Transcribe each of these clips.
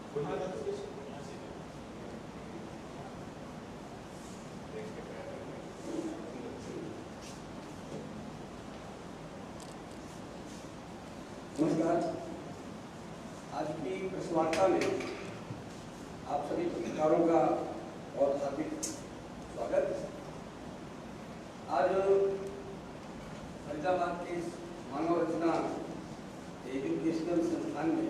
नमस्कार। आज की प्रेस वार्ता में आप सभी पत्रकारों का बहुत हार्दिक स्वागत। आज फरीदाबाद के मानव रचना एजुकेशनल संस्थान में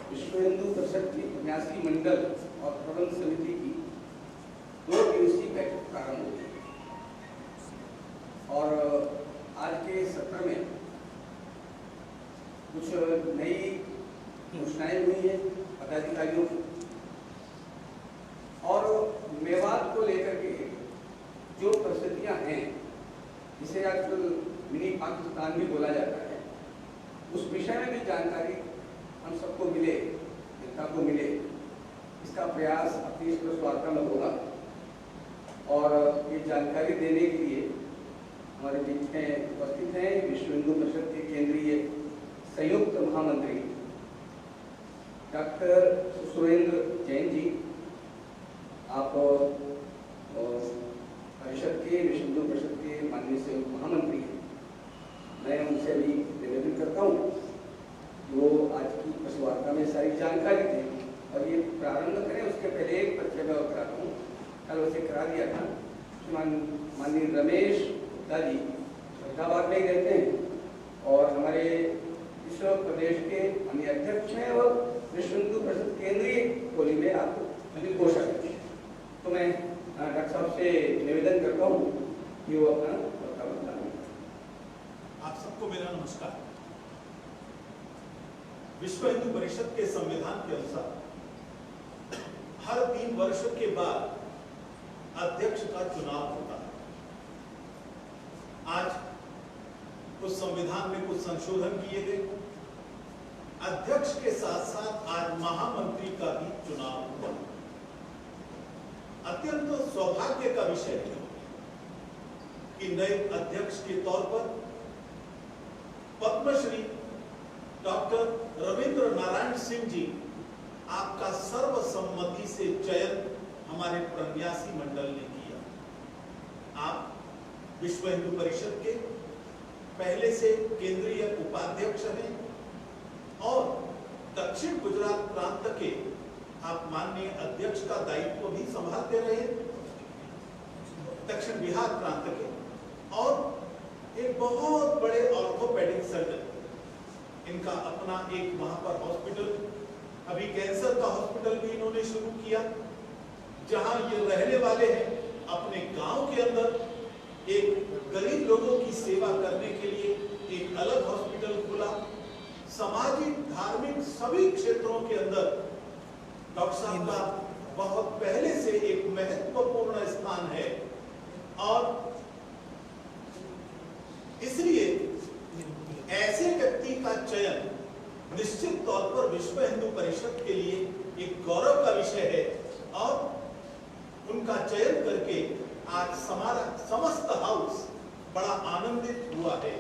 विश्व हिंदू परिषद की 85 मंडल और प्रबंध समिति की 2 दिवसीय बैठक प्रारंभ हुई और आज के सत्र में कुछ नई घोषणाएं हुई है पदाधिकारियों की और मेवात को लेकर के जो परिस्थितियां हैं, जिसे आजकल मिनी पाकिस्तान भी बोला जाता है, उस विषय में भी जानकारी हम सबको मिले, जनता को मिले, इसका प्रयास अपनी इस प्रेस वार्ता में होगा। और ये जानकारी देने के लिए हमारे बीच में उपस्थित हैं विश्व हिंदू परिषद के केंद्रीय संयुक्त महामंत्री डॉक्टर सुरेंद्र जैन जी। आप परिषद के विश्व हिंदू परिषद के माननीय संयुक्त महामंत्री हैं। मैं उनसे भी निवेदन करता हूँ कि वो आज की प्रेस वार्ता में सारी जानकारी दें और ये प्रारंभ करें। उसके पहले एक परिचय मैं और कराता हूँ, कल उसे करा दिया था। माननीय रमेश गुप्ता जी फरीदाबाद में ही रहते हैं और हमारे विश्व प्रदेश के माननीय अध्यक्ष हैं और विश्व हिंदू परिषद केंद्रीय टोली में आप कोषाध्यक्ष हैं। तो मैं डॉक्टर साहब से निवेदन करता हूँ कि वो अपना वक्तव्य बताएं। आप सबको मेरा नमस्कार। विश्व हिंदू परिषद के संविधान के अनुसार हर 3 वर्ष के बाद अध्यक्ष का चुनाव होता है। आज उस संविधान में कुछ संशोधन किए गए। अध्यक्ष के साथ साथ आज महामंत्री का भी चुनाव हुआ। अत्यंत सौभाग्य का विषय है कि नए अध्यक्ष के तौर पर पद्मश्री डॉक्टर रविंद्र नारायण सिंह जी आपका सर्वसम्मति से चयन हमारे 83 मंडल ने किया। आप विश्व हिंदू परिषद के पहले से केंद्रीय उपाध्यक्ष हैं और दक्षिण गुजरात प्रांत के आप माननीय अध्यक्ष का दायित्व भी संभालते रहे, दक्षिण बिहार प्रांत के, और एक बहुत बड़े ऑर्थोपेडिक सर्जन। इनका अपना एक वहां पर हॉस्पिटल, अभी कैंसर का हॉस्पिटल भी इन्होंने शुरू किया। जहां ये रहने वाले हैं, अपने गांव के अंदर एक गरीब लोगों की सेवा करने के लिए एक अलग हॉस्पिटल खुला। सामाजिक, धार्मिक सभी क्षेत्रों के अंदर डॉक्टर साहब का बहुत पहले से एक महत्वपूर्ण स्थान है और इसलिए ऐसे व्यक्ति का चयन निश्चित तौर पर विश्व हिंदू परिषद के लिए एक गौरव का विषय है और उनका चयन करके आज हमारा समस्त हाउस बड़ा आनंदित हुआ है।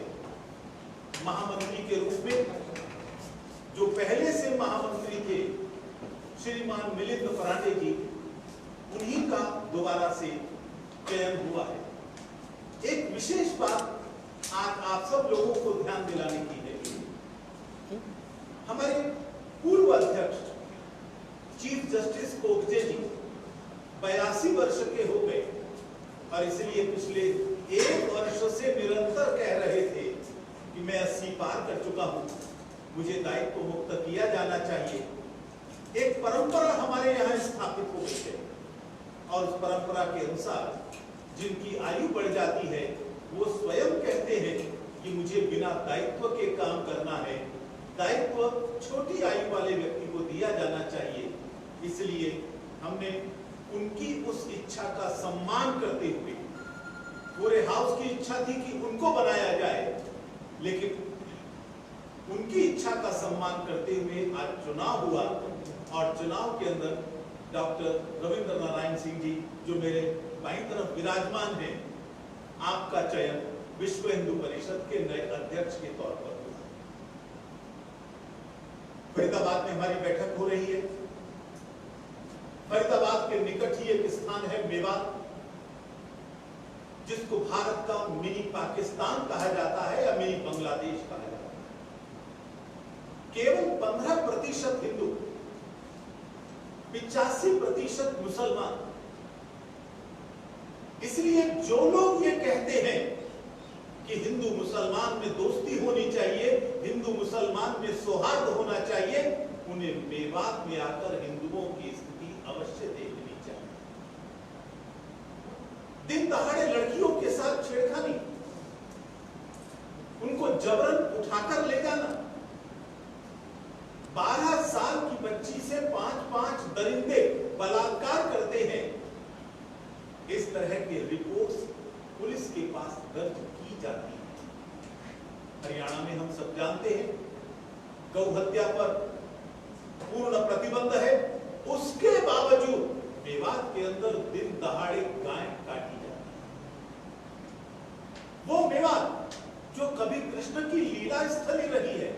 महामंत्री के रूप में जो पहले से महामंत्री थे श्रीमान मिलिंद परांडे जी, उन्हीं का दोबारा से चयन हुआ है। एक विशेष बात आज आप सब लोगों को ध्यान दिलाने की है। हमारे पूर्व अध्यक्ष चीफ जस्टिस कोगजे जी 82 वर्ष के हो गए और इसलिए पिछले 1 वर्ष से निरंतर कह रहे थे कि मैं 80 पार कर चुका हूं, मुझे दायित्व मुक्त किया जाना चाहिए। एक परंपरा हमारे यहाँ स्थापित हो गई है और उस परंपरा के अनुसार जिनकी आयु बढ़ जाती है वो स्वयं कहते हैं कि मुझे बिना दायित्व के काम करना है। दायित्व छोटी आयु वाले व्यक्ति को दिया जाना चाहिए। इसलिए हमने उनकी उस इच्छा का सम्मान करते हुए, पूरे हाउस की इच्छा थी कि उनको बनाया जाए, लेकिन उनकी इच्छा का सम्मान करते हुए आज चुनाव हुआ और चुनाव के अंदर डॉक्टर रविंद्र नारायण सिंह जी जो मेरे बाईं तरफ विराजमान हैं, आपका चयन विश्व हिंदू परिषद के नए अध्यक्ष के तौर पर हुआ। फरीदाबाद में हमारी बैठक हो रही है। फरीदाबाद के निकट ही एक स्थान है मेवात, जिसको भारत का मिनी पाकिस्तान कहा जाता है या मिनी बांग्लादेश कहा जाता है। केवल 15% हिंदू, 85% मुसलमान। इसलिए जो लोग ये कहते हैं कि हिंदू मुसलमान में दोस्ती होनी चाहिए, हिंदू मुसलमान में सौहार्द होना चाहिए, उन्हें मेवात में आकर हिंदुओं की स्थिति अवश्य देखनी चाहिए। दिन दहाड़े लड़कियों के साथ छेड़खानी, उनको जबरन उठाकर ले जाना, 12 साल की बच्ची से 5-5 दरिंदे बलात्कार करते हैं, इस तरह की रिपोर्ट्स पुलिस के पास दर्ज की जाती है। हरियाणा में हम सब जानते हैं गौ हत्या पर पूर्ण प्रतिबंध है, उसके बावजूद मेवात के अंदर दिन दहाड़े गाय काटी जाती है। वो मेवात जो कभी कृष्ण की लीला स्थली रही है,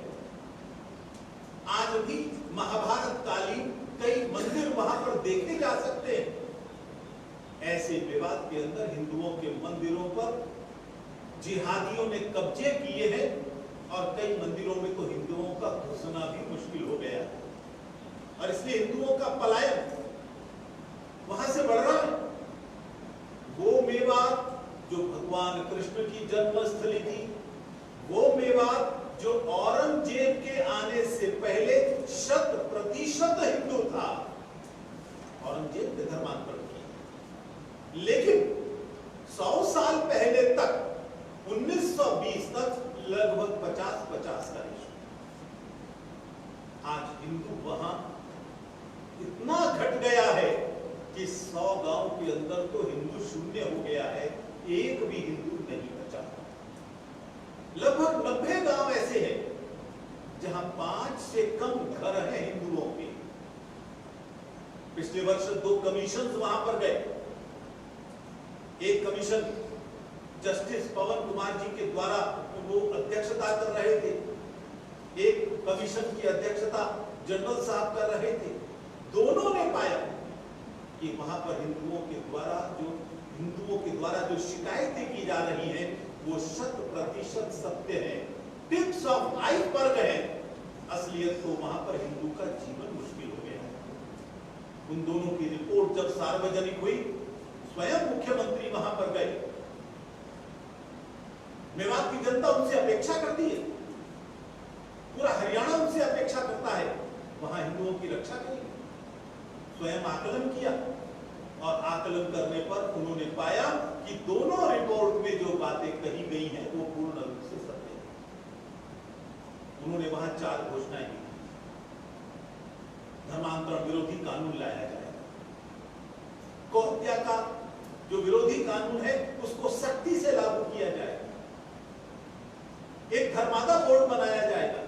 आज भी महाभारत कालीन कई मंदिर वहां पर देखे जा सकते हैं। ऐसे मेवात के अंदर हिंदुओं के मंदिरों पर जिहादियों ने कब्जे किए हैं और कई मंदिरों में तो हिंदुओं का घुसना भी मुश्किल हो गया है, और इसलिए हिंदुओं का पलायन वहां से बढ़ रहा है। वो मेवात जो भगवान कृष्ण की जन्मस्थली थी, वो मेवात जो औरंगजेब के आने से पहले 100% हिंदू था, औरंगजेब ने धर्मांतरण किया, लेकिन 100 साल पहले तक 1920 तक लगभग 50-50 का रेशो। आज हिंदू वहां इतना घट गया है कि 100 गांव के अंदर तो हिंदू शून्य हो गया है, एक भी हिंदू नहीं बचा। लगभग 90 गांव ऐसे हैं जहां 5 से कम घर हैं हिंदुओं के। पिछले वर्ष 2 कमीशन वहां पर गए। एक कमीशन जस्टिस पवन कुमार जी के द्वारा वो अध्यक्षता कर रहे थे, एक कमीशन की अध्यक्षता जनरल साहब कर रहे थे। दोनों ने पाया कि वहां पर हिंदुओं के द्वारा जो शिकायतें की जा रही हैं वो 100% सत्य है, टिप्स ऑफ आइसबर्ग है। असलियत तो वहां पर हिंदू का जीवन मुश्किल हो गया है। उन दोनों की रिपोर्ट जब सार्वजनिक हुई, स्वयं मुख्यमंत्री वहां पर गए। मेवात की जनता उनसे अपेक्षा करती है, पूरा हरियाणा उनसे अपेक्षा करता है वहां हिंदुओं की रक्षा करें। स्वयं आकलन किया और आकलन करने पर उन्होंने पाया कि दोनों रिपोर्ट में जो बातें कही गई हैं वो पूर्ण रूप से सत्य है। उन्होंने वहां 4 घोषणाएं की। धर्मांतरण विरोधी कानून लाया जाए, गौ हत्या का जो विरोधी कानून है उसको सख्ती से लागू किया जाए, एक धर्मादा बोर्ड बनाया जाएगा,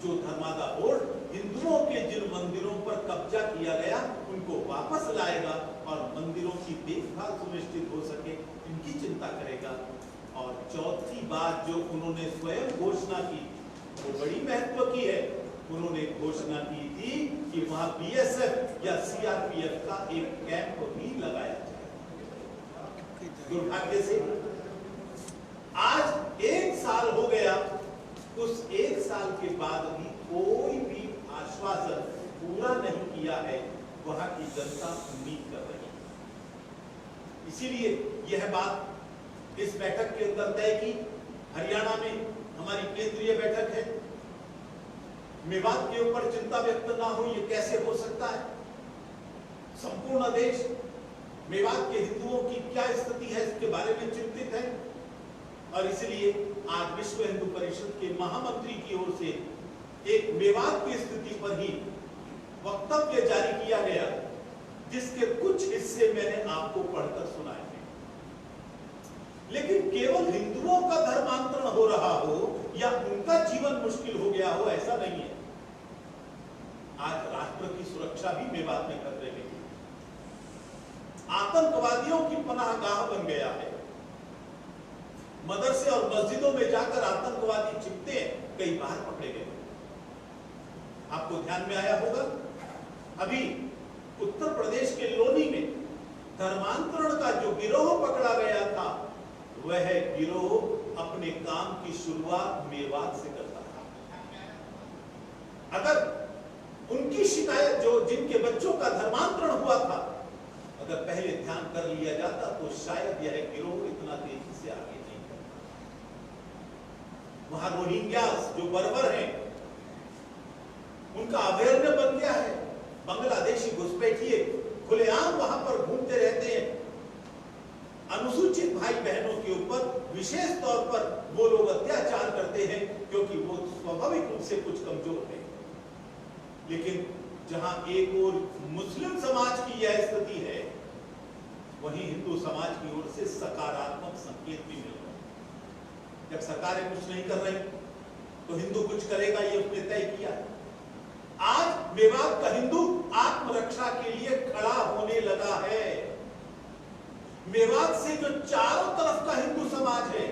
जो धर्मादा बोर्ड हिंदुओं के जिन मंदिरों पर कब्जा किया गया उनको वापस लाएगा और मंदिरों की देखभाल सुनिश्चित हो सके, इनकी चिंता करेगा। और चौथी बात जो उन्होंने स्वयं घोषणा की वो बड़ी महत्व की है। उन्होंने घोषणा की थी कि वहां बीएसएफ या सीआरपीएफ का एक कैंप भी लगाया जाए। दुर्भाग्य से आज 1 साल हो गया, उस 1 साल के बाद भी कोई भी आश्वासन पूरा नहीं किया है। वहां की जनता उम्मीद कर रही है। इसीलिए यह बात इस बैठक के अंदर तय की। हरियाणा में हमारी केंद्रीय बैठक है। मेवात के ऊपर चिंता व्यक्त ना हो, यह कैसे हो सकता है? संपूर्ण देश मेवात के हिंदुओं की क्या स्थिति है इसके बारे में चिंतित है, और इसलिए आज विश्व हिंदू परिषद के महामंत्री की ओर से एक मेवात की स्थिति पर ही वक्तव्य जारी किया गया, जिसके कुछ हिस्से मैंने आपको पढ़कर सुनाए हैं। लेकिन केवल हिंदुओं का धर्मांतरण हो रहा हो या उनका जीवन मुश्किल हो गया हो, ऐसा नहीं है। आज राष्ट्र की सुरक्षा भी मेवात में खतरे में है। आतंकवादियों की पनाहगाह बन गया है। मदरसे और मस्जिदों में जाकर आतंकवादी छिपते हैं, कई बार पकड़े गए। आपको ध्यान में आया होगा, अभी उत्तर प्रदेश के लोनी में धर्मांतरण का जो गिरोह पकड़ा गया था, वह गिरोह अपने काम की शुरुआत मेवात से करता था। अगर उनकी शिकायत, जो जिनके बच्चों का धर्मांतरण हुआ था, अगर पहले ध्यान कर लिया जाता तो शायद यह गिरोह इतना तेजी से आगे नहीं करता। वहां रोहिंग्यास जो बर्बर हैं, उनका अभयारण्य बन गया है। बांग्लादेशी घुसपैठिए खुलेआम वहां पर घूमते रहते हैं। अनुसूचित भाई बहनों के ऊपर विशेष तौर पर वो लोग अत्याचार करते हैं, क्योंकि वो स्वाभाविक रूप से कुछ कमजोर हैं। लेकिन जहां एक और मुस्लिम समाज की यह स्थिति है, वहीं हिंदू समाज की ओर से सकारात्मक संकेत भी मिल रहे हैं। जब सरकारें कुछ नहीं कर रही तो हिंदू कुछ करेगा, ये उसने तय किया। आज मेवात का हिंदू आत्मरक्षा के लिए खड़ा होने लगा है। मेवात से जो चारों तरफ का हिंदू समाज है,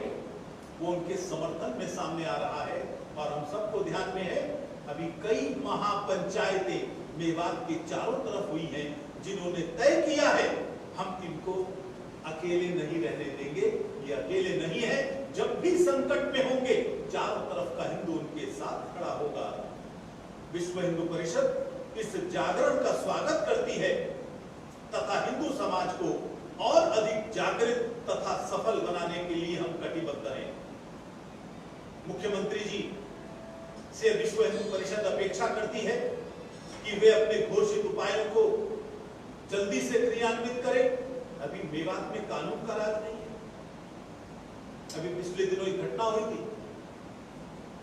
वो उनके समर्थन में सामने आ रहा है। और हम सबको ध्यान में है, अभी कई महापंचायतें मेवात के चारों तरफ हुई हैं, जिन्होंने तय किया है हम इनको अकेले नहीं रहने देंगे। ये अकेले नहीं है, जब भी संकट में होंगे चारों तरफ का हिंदू उनके साथ खड़ा होगा। विश्व हिंदू परिषद इस जागरण का स्वागत करती है तथा हिंदू समाज को और अधिक जागृत तथा सफल बनाने के लिए हम कटिबद्ध हैं। मुख्यमंत्री जी से विश्व हिंदू परिषद अपेक्षा करती है कि वे अपने घोषित उपायों को जल्दी से क्रियान्वित करें। अभी मेवात में कानून का राज नहीं है। अभी पिछले दिनों एक घटना हुई थी,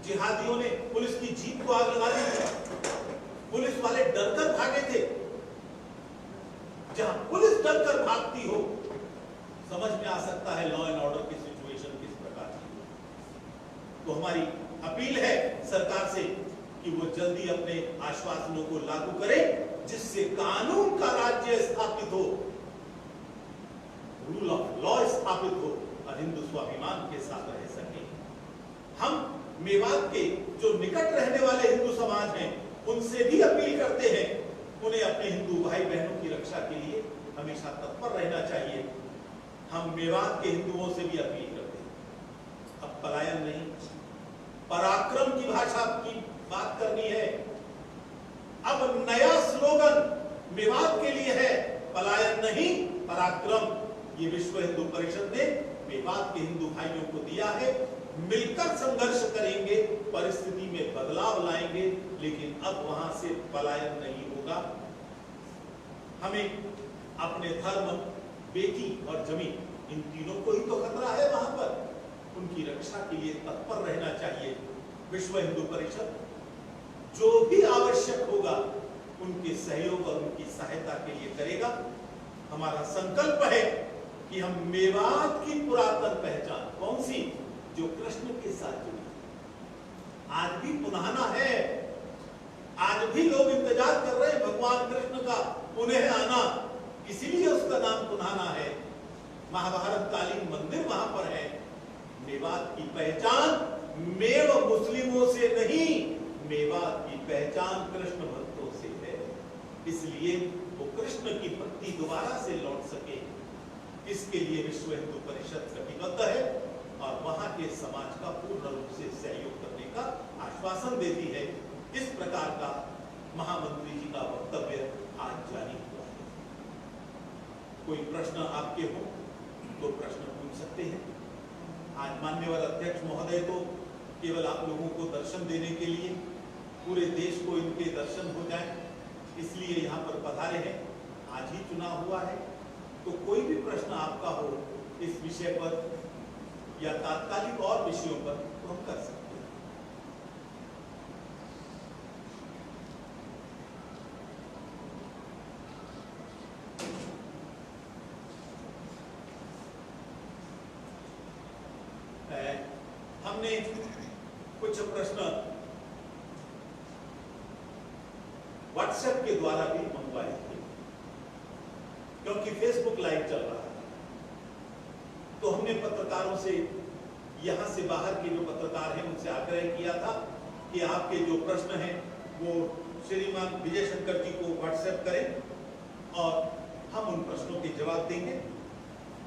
जिहादियों ने पुलिस की जीप को आग लगा दी थी। पुलिस वाले डरकर भागे थे। जहां पुलिस डरकर भागती हो, समझ में आ सकता है लॉ एंड ऑर्डर की सिचुएशन किस प्रकार की। तो हमारी अपील है सरकार से कि वो जल्दी अपने आश्वासनों को लागू करे, जिससे कानून का राज्य स्थापित हो, रूल ऑफ लॉ स्थापित हो और हिंदू स्वाभिमान के साथ रह सके। हम मेवात के जो निकट रहने वाले हिंदू समाज हैं, उनसे भी अपील करते हैं, उन्हें अपने हिंदू भाई बहनों की रक्षा के लिए हमेशा तत्पर रहना चाहिए। हम मेवात के हिंदुओं से भी अपील करते हैं, अब पलायन नहीं, पराक्रम की भाषा की बात करनी है। अब नया स्लोगन मेवात के लिए है, पलायन नहीं पराक्रम। ये विश्व हिंदू परिषद ने मेवात के हिंदू भाइयों को दिया है। मिलकर संघर्ष करेंगे, परिस्थिति में बदलाव लाएंगे, लेकिन अब वहां से पलायन नहीं होगा। हमें अपने धर्म, बेटी और जमीन, इन तीनों को ही तो खतरा है वहां पर, उनकी रक्षा के लिए तत्पर रहना चाहिए। विश्व हिंदू परिषद जो भी आवश्यक होगा उनके सहयोग और उनकी सहायता के लिए करेगा। हमारा संकल्प है कि हम मेवात की पुरातन पहचान, कौन सी, जो कृष्ण के साथ जुड़ी, आज भी पुनहाना है। आज भी लोग इंतजार कर रहे हैं भगवान कृष्ण का पुनः आना, इसीलिए उसका नाम पुनहाना है। महाभारत कालीन मंदिर वहां पर है। मेवात की पहचान मेव मुस्लिमों से नहीं, मेवात की पहचान कृष्ण भक्तों से है। इसलिए वो कृष्ण की भक्ति दोबारा से लौट सके, इसके लिए विश्व हिंदू परिषद कटिबद्ध है और वहां के समाज का पूर्ण रूप से सहयोग करने का आश्वासन देती है। इस प्रकार का महामंत्री जी का वक्तव्य आज जारी हुआ है। कोई प्रश्न आपके हो तो प्रश्न पूछ सकते हैं। आज माननीय अध्यक्ष महोदय तो केवल आप लोगों को दर्शन देने के लिए, पूरे देश को इनके दर्शन हो जाए, इसलिए यहाँ पर पधारे हैं। आज ही चुनाव हुआ है, तो कोई भी प्रश्न आपका हो इस विषय पर या तात्कालिक और विषयों पर तो हम कर सकते हैं। हमने कुछ प्रश्न व्हाट्सएप के द्वारा भी मंगवाए थे, क्योंकि फेसबुक लाइव चल रहा है। तो हमने पत्रकारों से, यहाँ से बाहर के जो पत्रकार हैं, उनसे आग्रह किया था कि आपके जो प्रश्न हैं वो श्रीमान विजय शंकर जी को व्हाट्सएप करें और हम उन प्रश्नों के जवाब देंगे।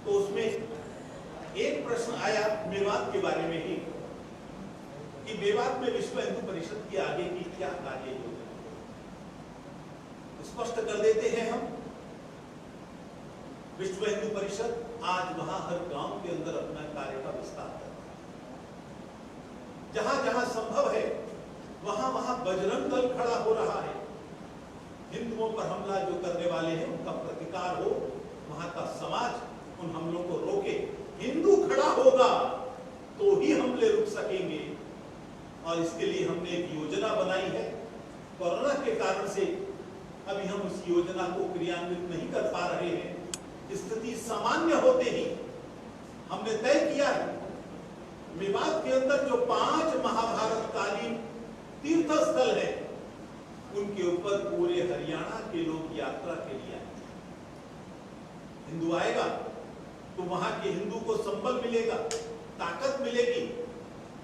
तो उसमें एक प्रश्न आया मेवात के बारे में ही कि मेवात में विश्व हिंदू परिषद की आगे की क्या कार्य योजना, स्पष्ट कर देते हैं हम। विश्व हिंदू परिषद आज वहां हर गांव के अंदर अपना कार्य का विस्तार करता है। जहां जहां संभव है वहां वहां बजरंग दल खड़ा हो रहा है। हिंदुओं पर हमला जो करने वाले हैं उनका प्रतिकार हो, वहां का समाज उन हमलों को रोके। हिंदू खड़ा होगा तो ही हमले रुक सकेंगे और इसके लिए हमने एक योजना बनाई है। कोरोना के कारण से अभी हम उस योजना को क्रियान्वित नहीं कर पा रहे हैं। स्थिति सामान्य होते ही हमने तय किया है मेवात के अंदर जो 5 महाभारतकालीन तीर्थ स्थल है उनके ऊपर पूरे हरियाणा के लोग यात्रा के लिए आए। हिंदू आएगा तो वहां के हिंदू को संबल मिलेगा, ताकत मिलेगी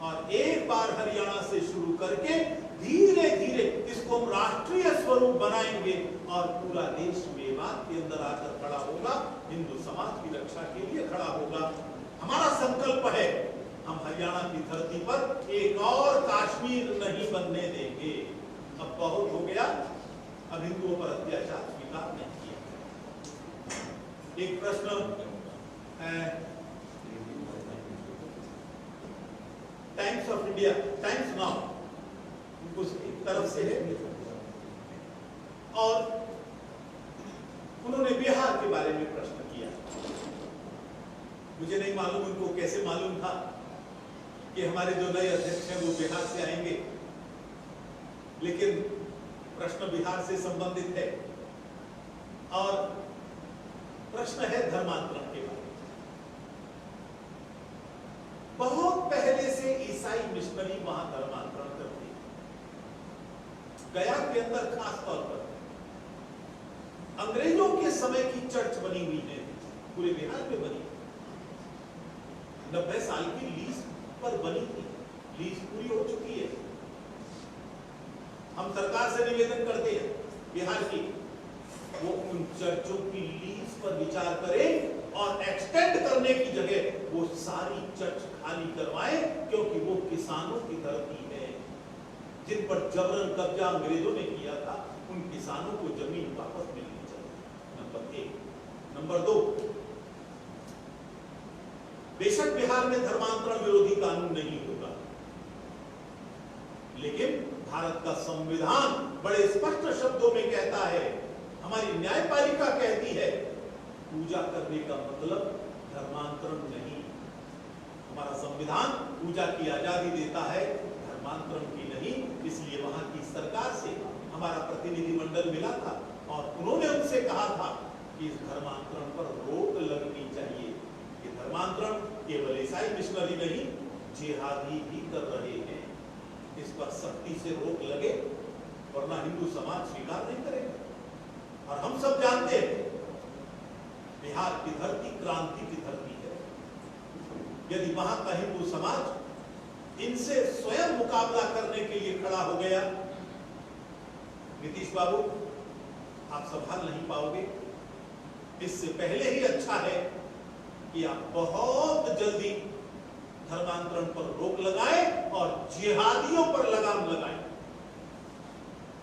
और एक बार हरियाणा से शुरू करके धीरे धीरे इसको हम राष्ट्रीय स्वरूप बनाएंगे और पूरा देश मेवात के अंदर आकर खड़ा होगा, हिंदू समाज की रक्षा के लिए खड़ा होगा। हमारा संकल्प है हम हरियाणा की धरती पर एक और कश्मीर नहीं बनने देंगे। अब बहुत हो गया, अब हिंदुओं पर अत्याचार स्वीकार नहीं किया। एक प्रश्न times of India, times now उस तरफ से है और उन्होंने बिहार के बारे में प्रश्न किया। मुझे नहीं मालूम उनको कैसे मालूम था कि हमारे जो नए अध्यक्ष हैं वो बिहार से आएंगे, लेकिन प्रश्न बिहार से संबंधित है और प्रश्न है धर्मांतरण के बारे में। बहुत पहले से ईसाई मिशनरी वहां धर्मांतरण करते हैं। गया के अंदर खास तौर पर अंग्रेजों के समय की चर्च बनी हुई है, पूरे बिहार में बनी, 90 साल की लीज पर बनी थी। लीज पूरी हो चुकी है। हम सरकार से निवेदन करते हैं बिहार की, वो उन चर्चों की लीज पर विचार करें और एक्सटेंड करने की जगह वो सारी चर्च खाली करवाएं, क्योंकि वो किसानों की धरती है जिन पर जबरन कब्जा अंग्रेजों ने किया था। उन किसानों को जमीन वापस मिलनी चाहिए, नंबर 1। नंबर 2, बेशक बिहार में धर्मांतरण विरोधी कानून नहीं होगा, लेकिन भारत का संविधान बड़े स्पष्ट शब्दों में कहता है, हमारी न्यायपालिका कहती है पूजा करने का मतलब धर्मांतरण नहीं। हमारा संविधान पूजा की आजादी देता है, धर्मांतरण की नहीं। इसलिए वहां की सरकार से हमारा प्रतिनिधिमंडल मिला था और उन्होंने उनसे कहा था कि इस धर्मांतरण पर रोक लगनी चाहिए। ये धर्मांतरण केवल ईसाई मिशनरी नहीं, जिहादी भी कर रहे हैं। इस पर सख्ती से रोक लगे, वरना हिंदू समाज स्वीकार नहीं करेगा। और हम सब जानते हैं बिहार की धरती क्रांति की धरती है। यदि वहां का हिंदू समाज इनसे स्वयं मुकाबला करने के लिए खड़ा हो गया, नीतीश बाबू आप संभाल नहीं पाओगे। इससे पहले ही अच्छा है कि आप बहुत जल्दी धर्मांतरण पर रोक लगाएं और जिहादियों पर लगाम लगाएं।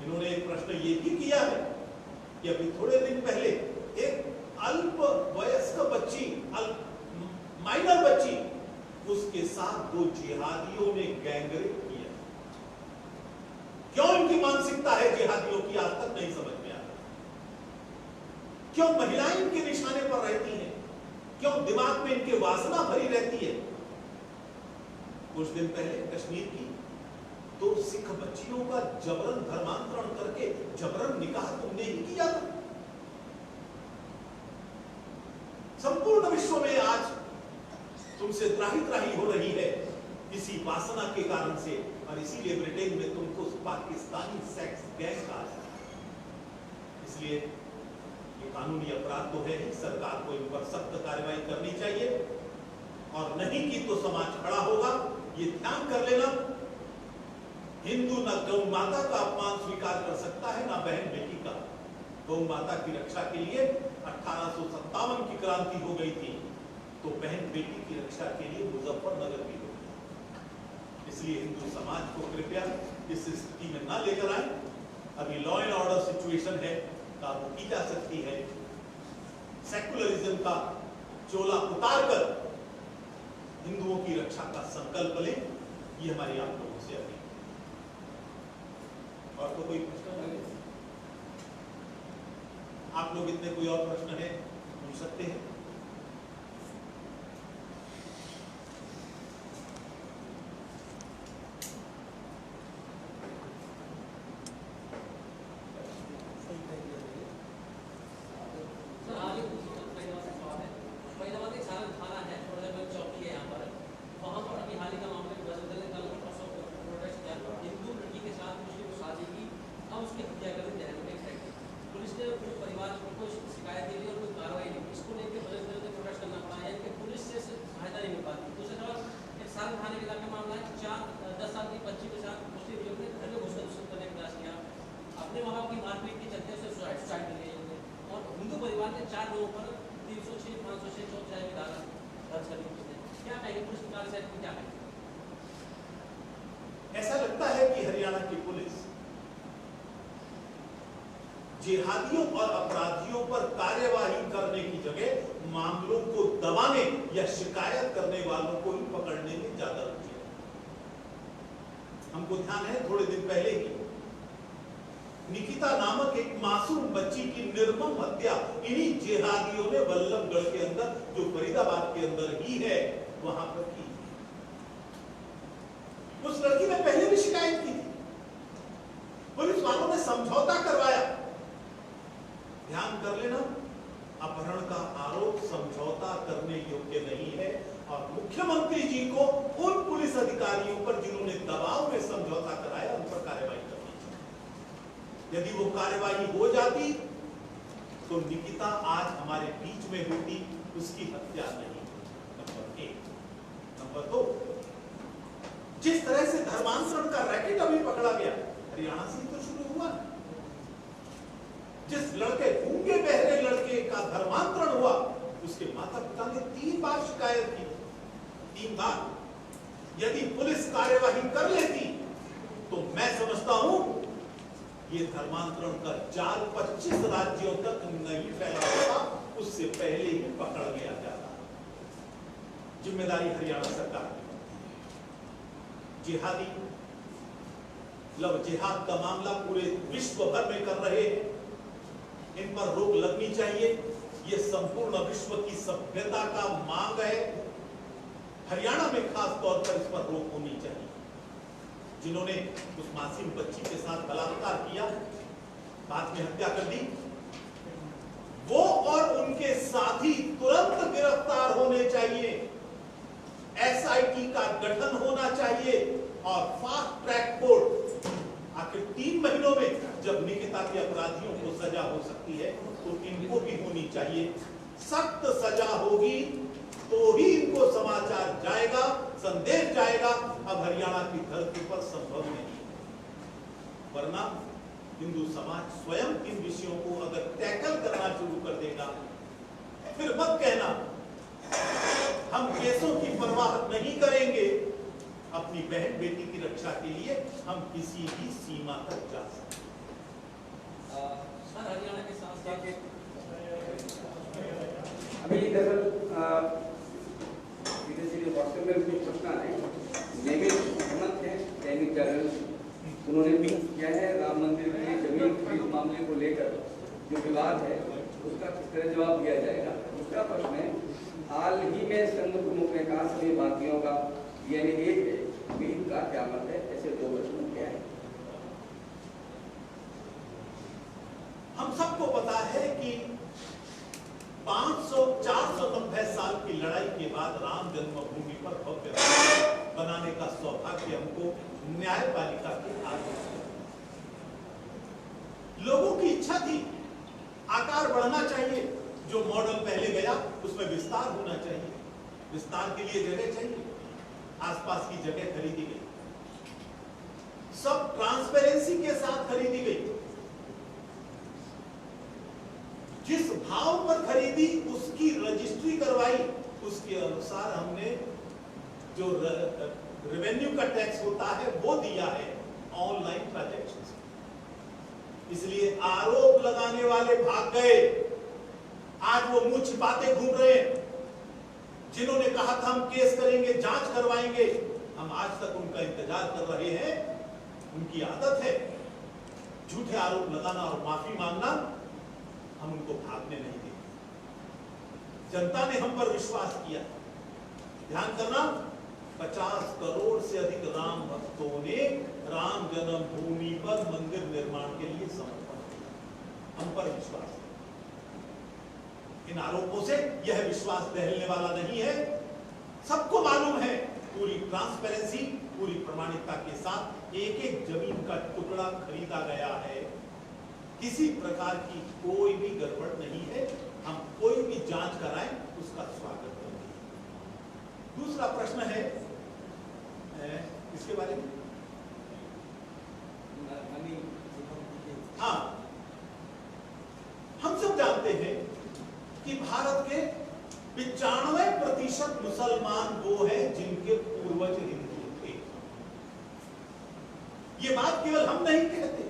इन्होंने एक प्रश्न ये भी किया है कि अभी थोड़े दिन पहले एक अल्प वयस्क बच्ची, माइनर बच्ची, उसके साथ 2 जिहादियों ने गैंगरेप किया। क्यों इनकी मानसिकता है जिहादियों की, आज तक नहीं समझ में आता। क्यों महिलाएं इनके निशाने पर रहती हैं, क्यों दिमाग में इनके वासना भरी रहती है। कुछ दिन पहले कश्मीर की 2 सिख बच्चियों का जबरन धर्मांतरण करके जबरन निकाह तुमने ही किया था। संपूर्ण विश्व में आज तुमसे त्राही हो रही है इसी वासना के कारण से, और इसीलिए ब्रिटेन में तुमको पाकिस्तानी सेक्स गैंग कहा जाता है। इसलिए ये कानूनी अपराध तो है ही, सरकार को इन पर सख्त कार्रवाई करनी चाहिए और नहीं की तो समाज खड़ा होगा। ये ध्यान कर लेना, हिंदू न गौ माता का अपमान स्वीकार कर सकता है, ना बहन बेटी का। गौ माता की रक्षा के लिए 1857 की क्रांति हो गई थी, तो बहन बेटी की रक्षा के लिए मुजफ्फरनगर भी हो गई। इसलिए हिंदू समाज को कृपया इस स्थिति में ना लेकर आए। अभी लॉ एंड ऑर्डर सिचुएशन है, काबू की जा सकती है। सेकुलरिज्म का चोला उतारकर हिंदुओं की रक्षा का संकल्प लें, ये हमारी आप लोगों से अपील। और तो कोई प्रश्न लगे? आप लोग इतने कोई और प्रश्न है पूछ सकते हैं। ऐसा लगता है कि हरियाणा की पुलिस जिहादियों और अपराधियों पर कार्यवाही करने की जगह मामलों को दबाने या शिकायत करने वालों को ही पकड़ने में ज्यादा रुचि है। हमको ध्यान है, थोड़े दिन पहले ही निकिता नामक एक मासूम बच्ची की निर्मम हत्या इन्हीं जिहादियों ने वल्लभगढ़ के अंदर, जो फरीदाबाद के अंदर ही है, वहां पर की। उस लड़की ने पहले भी शिकायत की थी, पुलिस वालों ने समझौता करवाया। ध्यान कर लेना, अपहरण का आरोप समझौता करने योग्य नहीं है, और मुख्यमंत्री जी को उन पुलिस अधिकारियों पर जिन्होंने दबाव में समझौता कराया, उन पर कार्रवाई करनी चाहिए। यदि वो कार्रवाई हो जाती तो निकिता आज हमारे बीच में होती, उसकी हत्या नहीं। नंबर 1। नंबर 2, जिस तरह से धर्मांतरण का रैकेट अभी पकड़ा गया, हरियाणा से तो शुरू हुआ। जिस लड़के, गूंगे बहरे लड़के का धर्मांतरण हुआ, उसके माता पिता ने 3 बार शिकायत की। 3 बार। यदि पुलिस कार्यवाही कर लेती तो मैं समझता हूं ये धर्मांतरण का जाल 25 राज्यों तक नहीं फैला होता, उससे पहले ही पकड़ लिया जाता। जिम्मेदारी हरियाणा सरकार की। जिहादी लव जिहाद का मामला पूरे विश्व भर में कर रहे हैं, इन पर रोक लगनी चाहिए। यह संपूर्ण विश्व की सभ्यता का मांग है। हरियाणा में खास तौर पर इस पर रोक होनी चाहिए। जिन्होंने उस मासूम बच्ची के साथ बलात्कार किया, बाद में हत्या कर दी, वो और उनके साथी तुरंत गिरफ्तार होने चाहिए। एसआईटी का गठन होना चाहिए और फास्ट ट्रैक कोर्ट। आखिर 3 महीनों में जब निकिता के अपराधियों को सजा हो सकती है, तो इनको भी होनी चाहिए। सख्त सजा होगी तो ही इनको समाचार जाएगा, संदेश जाएगा। अब हरियाणा की धरती पर संभव नहीं, वरना हिंदू समाज स्वयं इन विषयों को अगर टैकल करना शुरू कर देगा, फिर मत कहना हम केसों की परवाह नहीं करेंगे। अपनी बहन बेटी की रक्षा के लिए हम किसी भी सीमा तक जा सकते हैं। सर, हरियाणा के साथ साथ अभी दरअसल व्हाट्सएप में कुछ प्रश्न आए। नेमित मोहम्मद है, दैनिक जागरण, उन्होंने भी किया है राम मंदिर के जमीन खरीद मामले को लेकर जो विवाद है उसका किस तरह जवाब दिया जाएगा। दूसरा प्रश्न है, हाल ही में संघ प्रमुख ने कहा सभी भारतीयों का DNA एक है, इनका क्या मत है? ऐसे 2 प्रश्न क्या है? हम सबको पता है कि 490 साल की लड़ाई के बाद राम जन्मभूमि पर भव्य बनाने का सौभाग्य हमको न्यायपालिका के हाथ में। लोगों की इच्छा थी, आकार बढ़ना चाहिए, जो मॉडल पहले गया उसमें विस्तार होना चाहिए, विस्तार के लिए जगह चाहिए, आसपास की जगह खरीदी गई, सब ट्रांसपेरेंसी के साथ खरीदी गई। उसके अनुसार हमने जो रेवेन्यू का टैक्स होता है वो दिया है ऑनलाइन ट्रांजैक्शन। इसलिए आरोप लगाने वाले भाग गए, आज वो मुंह छिपाते घूम रहे हैं। जिन्होंने कहा था हम केस करेंगे, जांच करवाएंगे, हम आज तक उनका इंतजार कर रहे हैं। उनकी आदत है झूठे आरोप लगाना और माफी मांगना, हम उनको भागने नहीं देंगे। जनता ने हम पर विश्वास किया। ध्यान करना, 50 करोड़ से अधिक राम भक्तों ने राम जन्मभूमि पर मंदिर निर्माण के लिए समर्पण किया। हम पर विश्वास। इन आरोपों से यह विश्वास दहलने वाला नहीं है। सबको मालूम है, पूरी ट्रांसपेरेंसी, पूरी प्रमाणिकता के साथ एक एक जमीन का टुकड़ा खरीदा गया है। किसी प्रकार की कोई भी गड़बड़ नहीं है। हम कोई भी जांच कराएं उसका स्वागत करेंगे। दूसरा प्रश्न है इसके बारे में। हाँ, हम सब जानते हैं कि भारत के 95% मुसलमान वो हैं जिनके पूर्वज हिंदू थे। ये बात केवल हम नहीं कहते,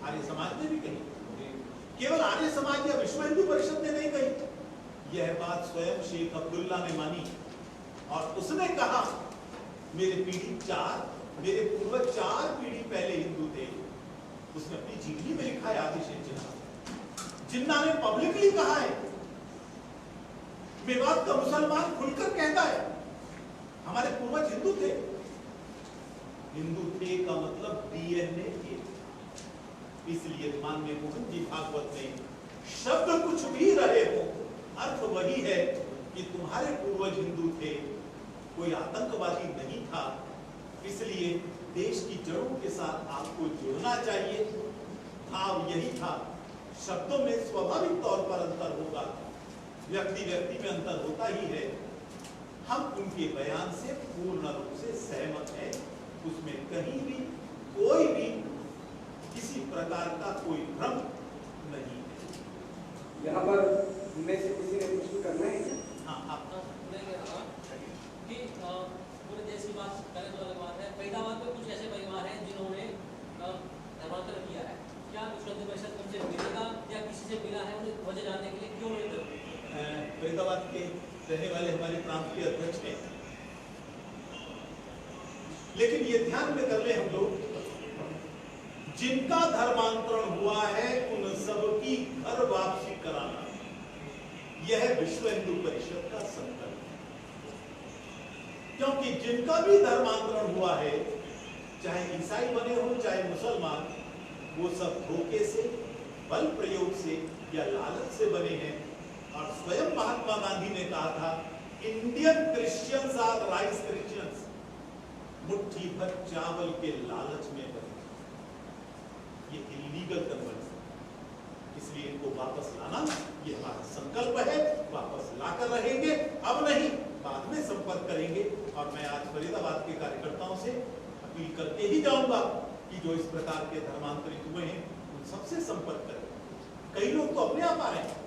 आर्य समाज ने भी कही। केवल आर्य समाज या विश्व हिंदू परिषद ने नहीं कही, यह बात स्वयं शेख अब्दुल्ला ने मानी। और उसने कहा मेरे पूर्वज 4 पीढ़ी पहले हिंदू थे। उसने अपनी जीवनी में लिखा है आदिशेष जिन्ना। जिन्ना ने पब्लिकली कहा है, मेवात का मुसलमान खुलकर कहता है हमारे पूर्वज हिंदू थे। हिंदू थे का मतलब डीएनए थे। इसलिए माननीय मोहन जी भागवत ने शब्द कुछ भी रहे हो, अर्थ वही है कि तुम्हारे पूर्वज हिंदू थे, कोई आतंकवादी नहीं था। इसलिए देश की जड़ों के साथ आपको जुड़ना चाहिए। भाव यही था। शब्दों में स्वाभाविक तौर पर अंतर होगा, व्यक्ति व्यक्ति में अंतर होता ही है। हम उनके बयान से पूर्ण रूप से सहमत हैं। उसमें कहीं भी कोई भी किसी प्रकार का कोई भ्रम नहीं है। यहाँ पर उनमें से किसी ने कुछ करना है? हाँ, आप कि पूरे देश की बात करने वाली बात है। फरीदाबाद में कुछ ऐसे परिवार हैं जिन्होंने धर्मांतरण किया है। क्या विश्व हिंदू परिषद उनसे मिलेगा या किसी से मिला है? उन्हें वजह जानने के लिए क्यों नहीं? फरीदाबाद के रहने वाले हमारे प्रांत के अध्यक्ष हैं, लेकिन ये ध्यान में कर ले हम लोग, जिनका धर्मांतरण हुआ है उन सबकी घर वापसी कराना, यह विश्व हिंदू परिषद का संकल्प है। क्योंकि जिनका भी धर्मांतरण हुआ है, चाहे ईसाई बने हो चाहे मुसलमान, वो सब धोखे से, बल प्रयोग से या लालच से बने हैं। और स्वयं महात्मा गांधी ने कहा था, Indian Christians are rice Christians, मुट्ठी भर चावल के लालच में बने। ये इलीगल कन्वर्जन, इसलिए इनको वापस लाना ये हमारा संकल्प है। वापस लाकर रहेंगे, अब नहीं, बाद में संपर्क करेंगे। और मैं आज फरीदाबाद के कार्यकर्ताओं से अपील करके ही जाऊंगा कि जो इस प्रकार के धर्मांतरित हुए हैं उन सबसे संपर्क करें। कई लोग तो अपने आप आ रहे हैं।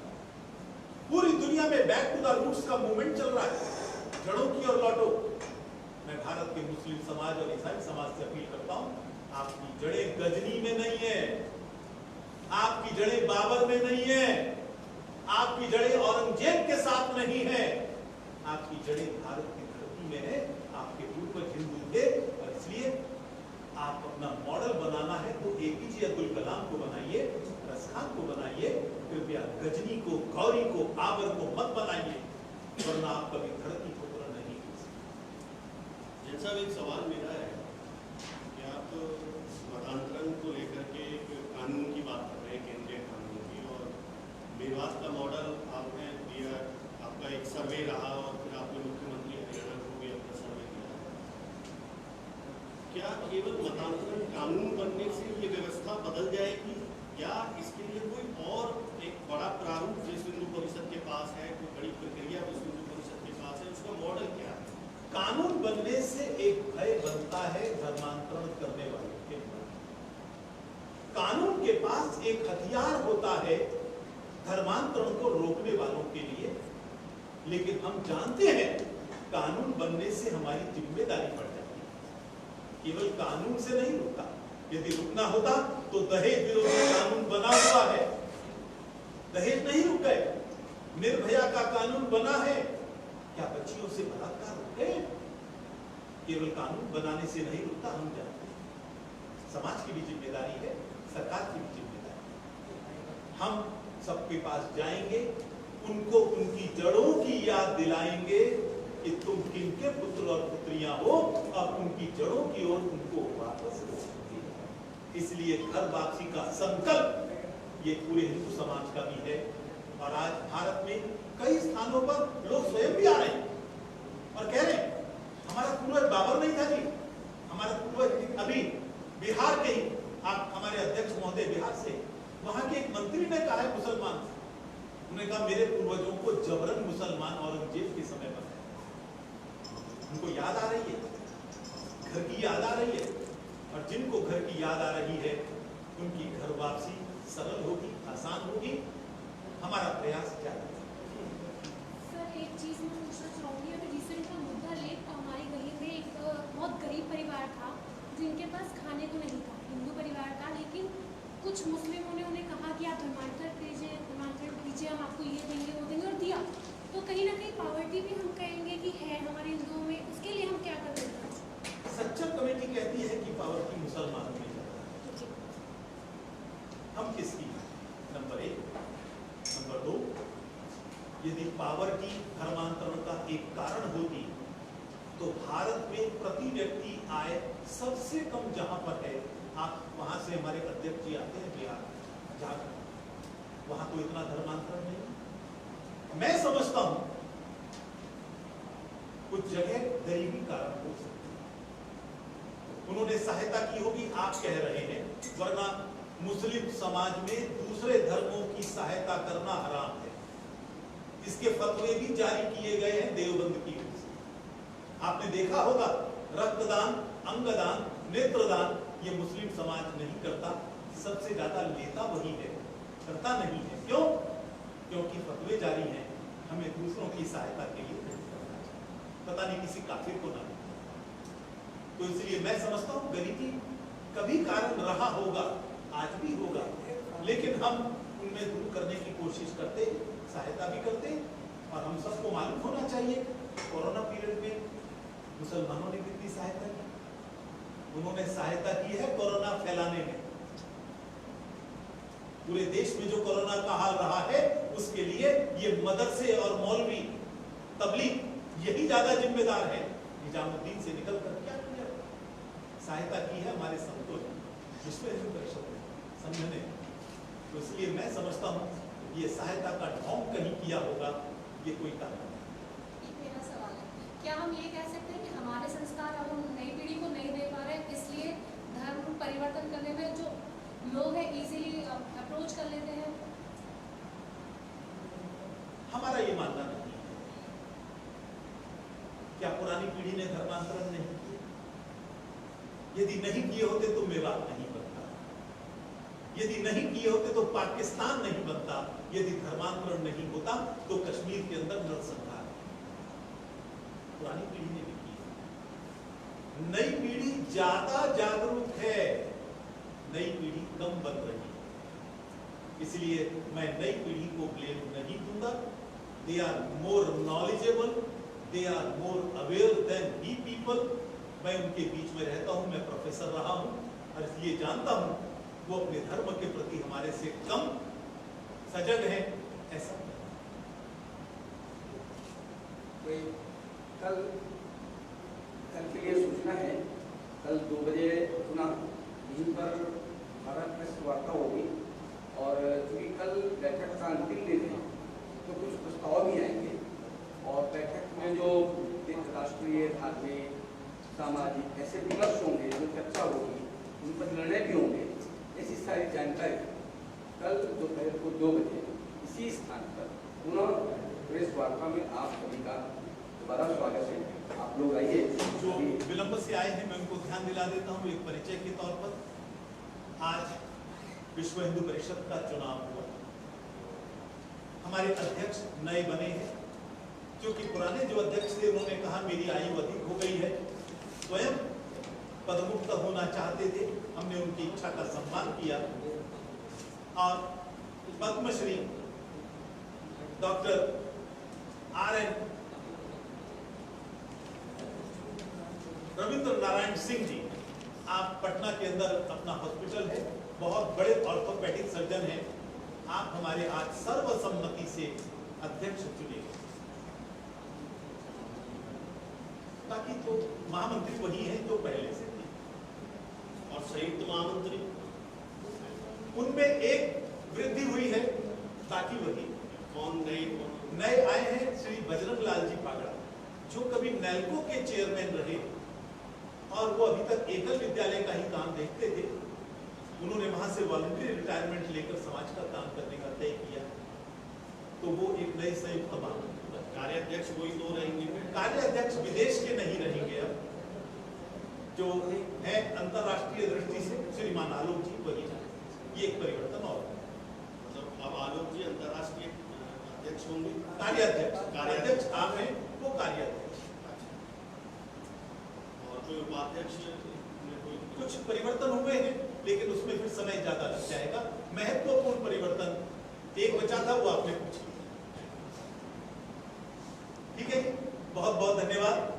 पूरी दुनिया में बैक टू द रूट्स का मूवमेंट चल रहा है, जड़ों की ओर लौटो। मैं भारत के मुस्लिम समाज और ईसाई समाज से अपील करता हूं, आपकी जड़ें गजनी में नहीं है, आपकी जड़ें बाबर में नहीं है, आपकी जड़ें औरंगजेब के साथ नहीं है, आपकी जड़ें भारत की धरती में है। आपके पूर्वज हिंदू थे और इसलिए आप अपना मॉडल बनाना है तो एपीजे अब्दुल कलाम को बनाइए, रसखान को बनाइए, कृपया गजनी को, गौरी को, बाबर को मत बनाइए, वरना आप कभी धरती को पूरा नहीं कर सकते। जैसा एक सवाल मेरा है कि आप मतांतरण को लेकर के एक कानून की बात कर रहे हैं, केंद्रीय कानून की, और मेवात का मॉडल आपने दिया, आपका एक सर्वे रहा और फिर आपने मुख्यमंत्री हरियाणा को भी अपना सर्वे दिया। क्या केवल मतांतरण कानून बनने से ये व्यवस्था बदल जाएगी या इसके लिए कोई और एक बड़ा प्रारूप विश्व हिंदू परिषद के पास है, कोई बड़ी प्रक्रिया विश्व हिंदू परिषद के पास है, उसका मॉडल क्या है? कानून बनने से एक भय बनता है धर्मांतरण करने वालों के मन। कानून के पास एक हथियार होता है धर्मांतरण को रोकने वालों के लिए, लेकिन हम जानते हैं कानून बनने से हमारी जिम्मेदारी बढ़ जाती है, केवल कानून से नहीं रुकता। यदि रुकना होता तो दहेज विरोधी कानून बना हुआ है, दहेज नहीं रुक गए। निर्भया का कानून बना है, क्या बच्चियों से बलात्कार रुक गए? केवल कानून बनाने से नहीं रुकता, हम जानते हैं। समाज की भी जिम्मेदारी है, सरकार की भी जिम्मेदारी है। हम सबके पास जाएंगे, उनको उनकी जड़ों की याद दिलाएंगे कि तुम किनके पुत्र और पुत्रियां हो, और उनकी जड़ों की ओर उनको वापस लाएंगे। इसलिए घर वापसी का संकल्प ये पूरे हिंदू समाज का भी है। और आज भारत में कई स्थानों पर लोग स्वयं भी आ रहे हैं और कह रहे हैं हमारा पूर्वज बाबर नहीं था जी, हमारा पूर्वज अभी बिहार के ही, आप हमारे अध्यक्ष महोदय बिहार से, वहां के एक मंत्री ने कहा है मुसलमान, उन्होंने कहा मेरे पूर्वजों को जबरन मुसलमान औरंगजेब के समय पर उनको याद आ रही है, घर की याद आ रही है। और जिनको घर की याद आ रही है उनकी घर वापसी सरल होगी, आसान होगी। हमारा प्रयास जारी है। सर एक चीज़ मैं पूछना चाहूँगी, अभी रिसेंट का मुद्दा ले, हमारी गली में एक बहुत गरीब परिवार था जिनके पास खाने को नहीं था, हिंदू परिवार था, लेकिन कुछ मुस्लिमों ने उन्हें कहा कि आप धर्मांतरण दीजिए, हम आपको ये देंगे वो देंगे, और दिया। तो कहीं ना कहीं पावर्टी भी हम कहेंगे कि है हमारे हिंदुओं में, उसके लिए हम क्या कर रहे हैं? सच्चर कमेटी कहती है कि पावर्टी मुसलमानों में ज्यादा है। हम किसकी? नंबर 1। नंबर 2, यदि पावर्टी धर्मांतरण का एक कारण होती तो भारत में प्रति व्यक्ति आय सबसे कम जहां पर है, आप वहां से हमारे अध्यक्ष जी आते हैं बिहार, झारखंड, वहां तो इतना धर्मांतरण नहीं। मैं समझता हूं कुछ जगह गरीबी कारण हो सकती है, उन्होंने सहायता की होगी, आप कह रहे हैं, वरना मुस्लिम समाज में दूसरे धर्मों की सहायता करना हराम है। इसके फतवे भी जारी किए गए हैं देवबंद की ओर से। आपने देखा होगा रक्तदान, अंगदान, नेत्रदान ये मुस्लिम समाज नहीं करता, सबसे ज्यादा लेता वही है, करता नहीं है। क्यों? क्योंकि फतवे जारी हैं, हमें दूसरों की सहायता के लिए नहीं करना चाहिए, पता नहीं किसी काफिर को ना। तो इसलिए मैं समझता हूं गरीबी कभी कारण रहा होगा, आज भी होगा, लेकिन हम उनमें दूर करने की कोशिश करते, सहायता भी करते। और हम सबको मालूम होना चाहिए कोरोना पीरियड में मुसलमानों ने कितनी सहायता की, उन्होंने सहायता की है कोरोना फैलाने में। पूरे देश में जो कोरोना का हाल रहा है उसके लिए ये मदरसे और मौलवी तबलीग यही ज्यादा जिम्मेदार है। निजामुद्दीन से निकल कर क्या किया, सहायता की है हमारे संतों ने, विश्व हिंदू परिषद ने, संघ ने। तो इसलिए मैं समझता हूँ ये सहायता का ढोंग कहीं किया होगा, ये कोई कारण नहीं। मेरा सवाल है, क्या हम ये कह सकते हैं कि हमारे संस्कार अब हम नई पीढ़ी को नहीं दे पा रहे हैं, इसलिए धर्म परिवर्तन करने में जो लोग हैं इजीली अप्रोच कर लेते हैं? हमारा ये मानना नहीं है। क्या पुरानी पीढ़ी ने धर्मांतरण नहीं किया? यदि नहीं किए होते तो मेवात नहीं बनता, यदि नहीं किए होते तो पाकिस्तान नहीं बनता, यदि धर्मांतरण नहीं होता तो कश्मीर के अंदर नरसंहार। पुरानी पीढ़ी ने भी किया। नई पीढ़ी ज्यादा जागरूक है, नई पीढ़ी कम बन रही है। इसलिए मैं नई पीढ़ी को ब्लेम नहीं दूंगा। They are more knowledgeable, they are more aware than we people. मैं उनके बीच में रहता हूं, मैं प्रोफेसर रहा हूं और इसलिए जानता हूं वो अपने धर्म के प्रति हमारे से कम सजग हैं, ऐसा कोई कल के लिए सूचना है, कल 2 बजे पुनः यहीं पर हमारा प्रेस वार्ता होगी और चूँकि कल बैठक का अंतिम दिन है तो कुछ प्रस्ताव भी आएंगे और बैठक में जो राष्ट्रीय, धार्मिक, सामाजिक ऐसे विमर्श होंगे, जो चर्चा होगी, उन पर निर्णय भी होंगे। ऐसी सारी जानकारी कल दोपहर को 2 बजे इसी स्थान पर पुनः प्रेस वार्ता में आप सभी का दोबारा स्वागत है। आप लोग आइए। जो विलंब से आए हैं मैं उनको ध्यान दिला देता हूँ एक परिचय के तौर पर। आज विश्व हिंदू परिषद का चुनाव हुआ, हमारे अध्यक्ष नए बने हैं क्योंकि पुराने जो अध्यक्ष थे उन्होंने कहा मेरी आयु अधिक हो गई है, स्वयं पदमुक्त होना चाहते थे। हमने उनकी इच्छा का सम्मान किया और पद्मश्री डॉक्टर RN रविंद्र नारायण सिंह जी, आप पटना के अंदर अपना हॉस्पिटल है, बहुत बड़े ऑर्थोपेडिक सर्जन हैं, आप हमारे आज सर्वसम्मति से अध्यक्ष चुने गए। बाकी तो महामंत्री वही हैं जो पहले से थे। और संयुक्त महामंत्री उनमें एक वृद्धि हुई है, बाकी वही। कौन नए आए हैं श्री बजरंग लाल जी पागड़ा, जो कभी नेल्को के चेयरमैन रहे और वो अभी तक एकल विद्यालय का ही काम देखते थे। उन्होंने वहां से वॉलंटरी रिटायरमेंट लेकर समाज का काम करने का तय किया, तो वो एक नए संयुक्त महामंत्री। कार्याध्यक्ष वही दो रहेंगे? कार्याध्यक्ष विदेश के नहीं रहेंगे, अब जो है अंतरराष्ट्रीय दृष्टि से श्रीमान आलोक जी वही रहेंगे। ये एक परिवर्तन और मतलब अब आलोक जी अंतरराष्ट्रीय अध्यक्ष होंगे? कार्याध्यक्ष आप हैं, वो कार्याध्यक्ष। और कोई उपाध्यक्ष में कोई कुछ परिवर्तन हुए हैं, लेकिन उसमें फिर समय ज्यादा लग जाएगा। महत्वपूर्ण परिवर्तन एक बचा था, वो आपने पूछा। ठीक है, बहुत बहुत धन्यवाद।